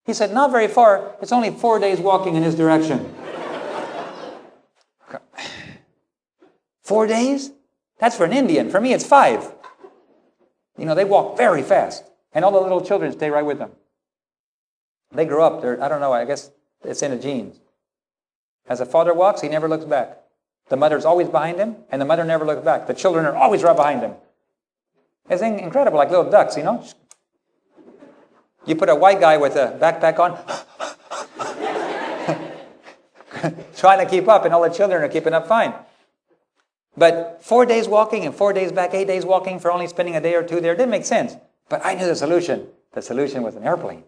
He said, not very far. It's only 4 days walking in his direction. 4 days? That's for an Indian. For me, it's 5. They walk very fast. And all the little children stay right with them. They grow up. I don't know, I guess it's in the genes. As the father walks, he never looks back. The mother's always behind him, and the mother never looks back. The children are always right behind him. It's incredible, like little ducks, You put a white guy with a backpack on, trying to keep up, and all the children are keeping up fine. But 4 days walking and 4 days back, 8 days walking for only spending a day or two there, didn't make sense. But I knew the solution. The solution was an airplane.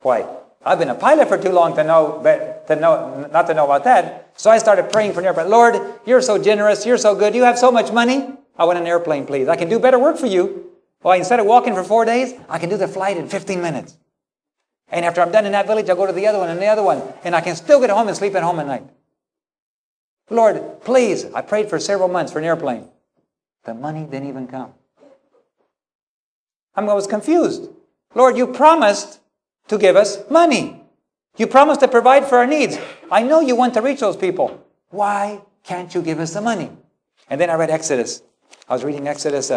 Why? I've been a pilot for too long not to know about that. So I started praying for an airplane. Lord, you're so generous. You're so good. You have so much money. I want an airplane, please. I can do better work for you. Well, instead of walking for 4 days, I can do the flight in 15 minutes. And after I'm done in that village, I'll go to the other one and the other one. And I can still get home and sleep at home at night. Lord, please. I prayed for several months for an airplane. The money didn't even come. I was confused. Lord, you promised to give us money. You promised to provide for our needs. I know you want to reach those people. Why can't you give us the money? And then I read Exodus. I was reading Exodus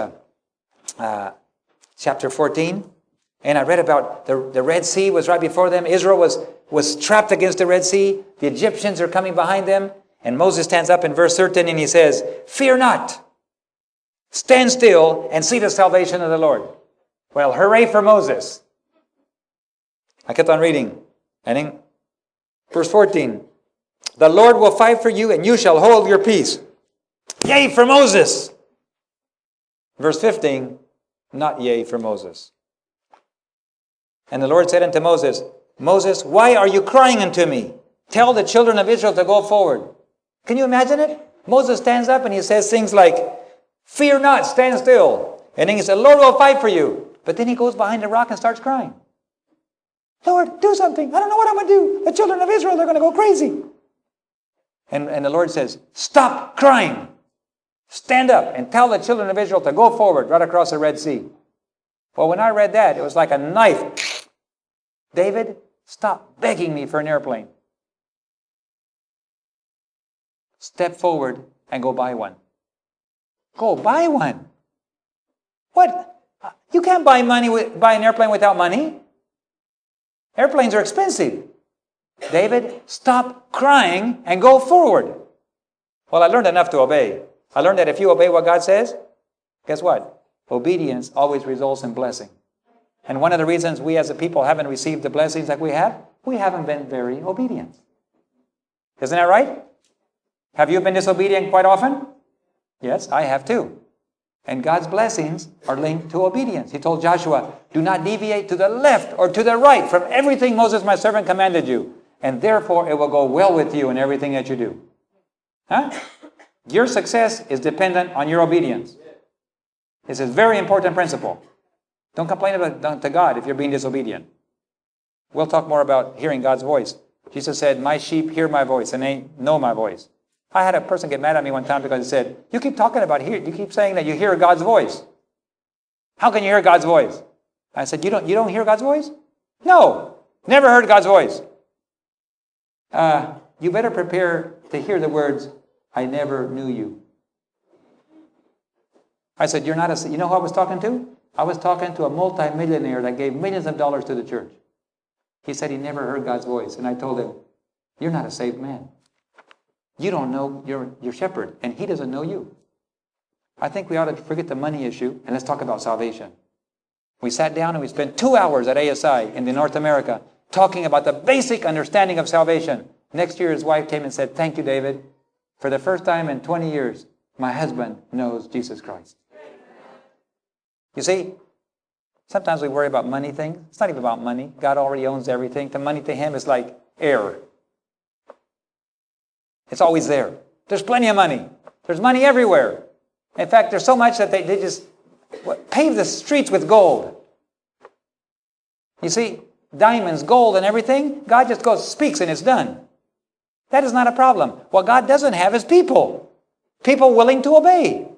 chapter 14. And I read about the Red Sea was right before them. Israel was trapped against the Red Sea. The Egyptians are coming behind them. And Moses stands up in verse 13 and he says, fear not. Stand still and see the salvation of the Lord. Well, hooray for Moses. I kept on reading. And in verse 14, the Lord will fight for you and you shall hold your peace. Yay for Moses. Verse 15, not yay for Moses. And the Lord said unto Moses, Moses, why are you crying unto me? Tell the children of Israel to go forward. Can you imagine it? Moses stands up and he says things like, fear not, stand still. And then he said, Lord will fight for you. But then he goes behind the rock and starts crying. Lord, do something. I don't know what I'm going to do. The children of Israel, they're going to go crazy. And the Lord says, stop crying. Stand up and tell the children of Israel to go forward right across the Red Sea. Well, when I read that, it was like a knife. David, stop begging me for an airplane. Step forward and go buy one. Go buy one. What? You can't buy an airplane without money. Airplanes are expensive. David, stop crying and go forward. Well, I learned enough to obey. I learned that if you obey what God says, guess what? Obedience always results in blessing. And one of the reasons we as a people haven't received the blessings that we haven't been very obedient. Isn't that right? Have you been disobedient quite often? Yes, I have too. And God's blessings are linked to obedience. He told Joshua, do not deviate to the left or to the right from everything Moses, my servant, commanded you. And therefore it will go well with you in everything that you do. Huh? Your success is dependent on your obedience. This is a very important principle. Don't complain to God if you're being disobedient. We'll talk more about hearing God's voice. Jesus said, my sheep hear my voice and they know my voice. I had a person get mad at me one time because he said, you keep talking about you keep saying that you hear God's voice. How can you hear God's voice? I said, you don't hear God's voice? No, never heard God's voice. You better prepare to hear the words, I never knew you. I said, you know who I was talking to? I was talking to a multimillionaire that gave millions of dollars to the church. He said he never heard God's voice. And I told him, you're not a saved man. You don't know your shepherd, and he doesn't know you. I think we ought to forget the money issue, and let's talk about salvation. We sat down and we spent 2 hours at ASI in North America talking about the basic understanding of salvation. Next year, his wife came and said, thank you, David. For the first time in 20 years, my husband knows Jesus Christ. You see, sometimes we worry about money things. It's not even about money. God already owns everything. The money to him is like air. It's always there. There's plenty of money. There's money everywhere. In fact, there's so much that they just pave the streets with gold. You see, diamonds, gold, and everything, God just speaks and it's done. That is not a problem. What God doesn't have is people. People willing to obey.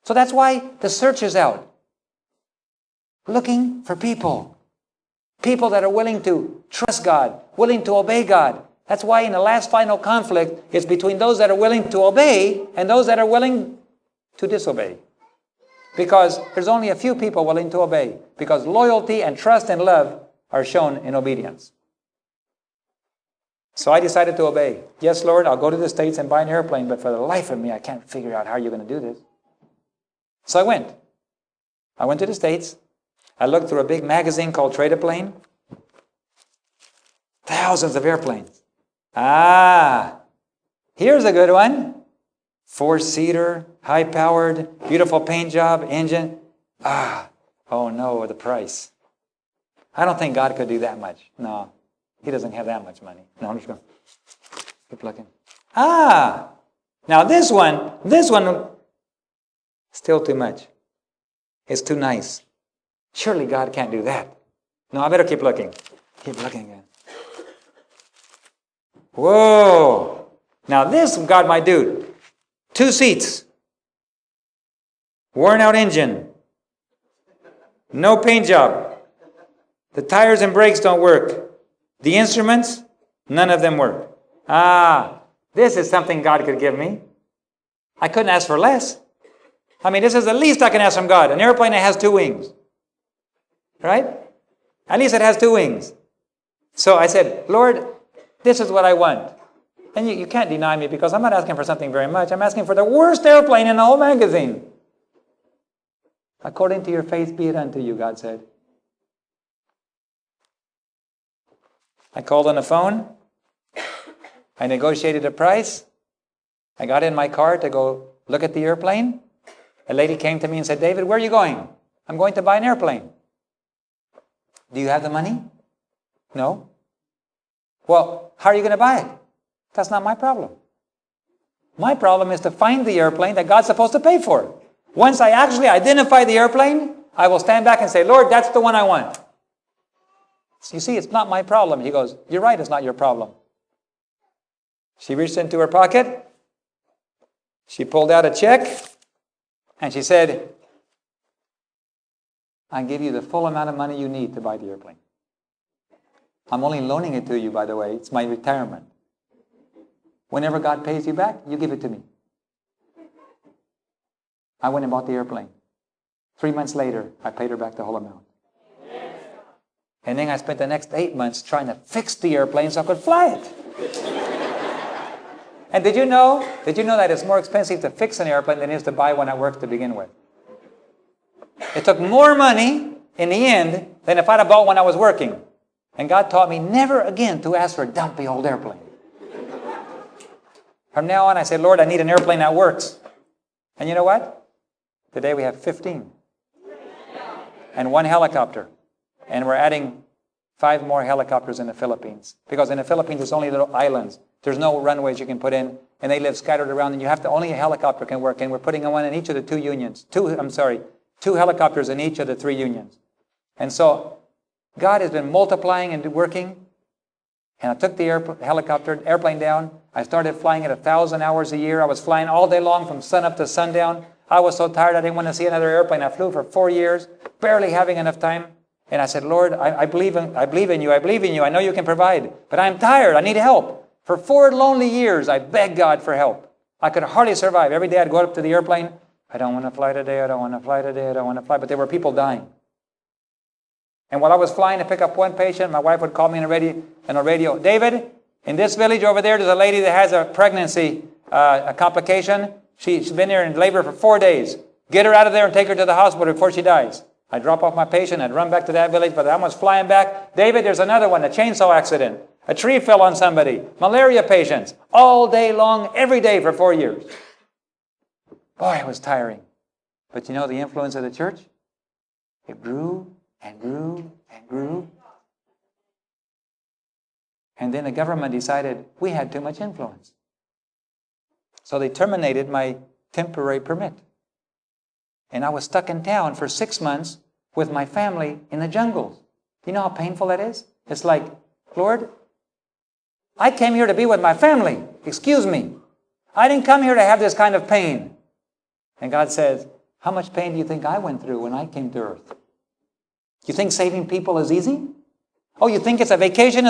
So that's why the search is out. Looking for people. People that are willing to trust God, willing to obey God. That's why in the last final conflict, it's between those that are willing to obey and those that are willing to disobey. Because there's only a few people willing to obey. Because loyalty and trust and love are shown in obedience. So I decided to obey. Yes, Lord, I'll go to the States and buy an airplane, but for the life of me, I can't figure out how you're going to do this. So I went. I went to the States. I looked through a big magazine called Trade a Plane. Thousands of airplanes. Here's a good one. 4-seater, high-powered, beautiful paint job, engine. Oh no, the price. I don't think God could do that much. No, He doesn't have that much money. No, I'm just going to keep looking. Now this one, still too much. It's too nice. Surely God can't do that. No, I better keep looking. Keep looking again. Whoa! Now this God might do. 2 seats. Worn out engine. No paint job. The tires and brakes don't work. The instruments, none of them work. This is something God could give me. I couldn't ask for less. I mean, this is the least I can ask from God. An airplane that has 2 wings. Right? At least it has 2 wings. So I said, Lord, this is what I want. And you can't deny me because I'm not asking for something very much. I'm asking for the worst airplane in the whole magazine. According to your faith be it unto you, God said. I called on the phone. I negotiated a price. I got in my car to go look at the airplane. A lady came to me and said, David, where are you going? I'm going to buy an airplane. Do you have the money? No. Well, how are you going to buy it? That's not my problem. My problem is to find the airplane that God's supposed to pay for. Once I actually identify the airplane, I will stand back and say, Lord, that's the one I want. You see, it's not my problem. He goes, you're right, it's not your problem. She reached into her pocket. She pulled out a check. And she said, I give you the full amount of money you need to buy the airplane. I'm only loaning it to you, by the way. It's my retirement. Whenever God pays you back, you give it to me. I went and bought the airplane. 3 months later, I paid her back the whole amount. And then I spent the next 8 months trying to fix the airplane so I could fly it. And did you know that it's more expensive to fix an airplane than it is to buy one that works to begin with? It took more money in the end than if I'd have bought one that was working. And God taught me never again to ask for a dumpy old airplane. From now on, I said, Lord, I need an airplane that works. And you know what? Today we have 15. And 1 helicopter. And we're adding 5 more helicopters in the Philippines. Because in the Philippines, there's only little islands. There's no runways you can put in. And they live scattered around. And you have to, only a helicopter can work. And we're putting one in each of the 2 unions. 2 helicopters in each of the 3 unions. And so, God has been multiplying and working. And I took the airplane down. I started flying at 1,000 hours a year. I was flying all day long from sun up to sundown. I was so tired I didn't want to see another airplane. I flew for 4 years, barely having enough time. And I said, Lord, I believe in you. I believe in you. I know you can provide. But I'm tired. I need help. For 4 lonely years, I begged God for help. I could hardly survive. Every day I'd go up to the airplane. I don't want to fly today. I don't want to fly today. I don't want to fly. But there were people dying. And while I was flying to pick up one patient, my wife would call me on the radio. David, in this village over there, there's a lady that has a pregnancy, a complication. She's been there in labor for 4 days. Get her out of there and take her to the hospital before she dies. I'd drop off my patient. I'd run back to that village, but I was flying back. David, there's another one, a chainsaw accident. A tree fell on somebody. Malaria patients. All day long, every day for 4 years. Boy, it was tiring. But you know the influence of the church? It grew and grew and grew. And then the government decided we had too much influence. So they terminated my temporary permit. And I was stuck in town for 6 months with my family in the jungles. You know how painful that is? It's like, Lord, I came here to be with my family. Excuse me. I didn't come here to have this kind of pain. And God says, how much pain do you think I went through when I came to earth? You think saving people is easy? Oh, you think it's a vacation?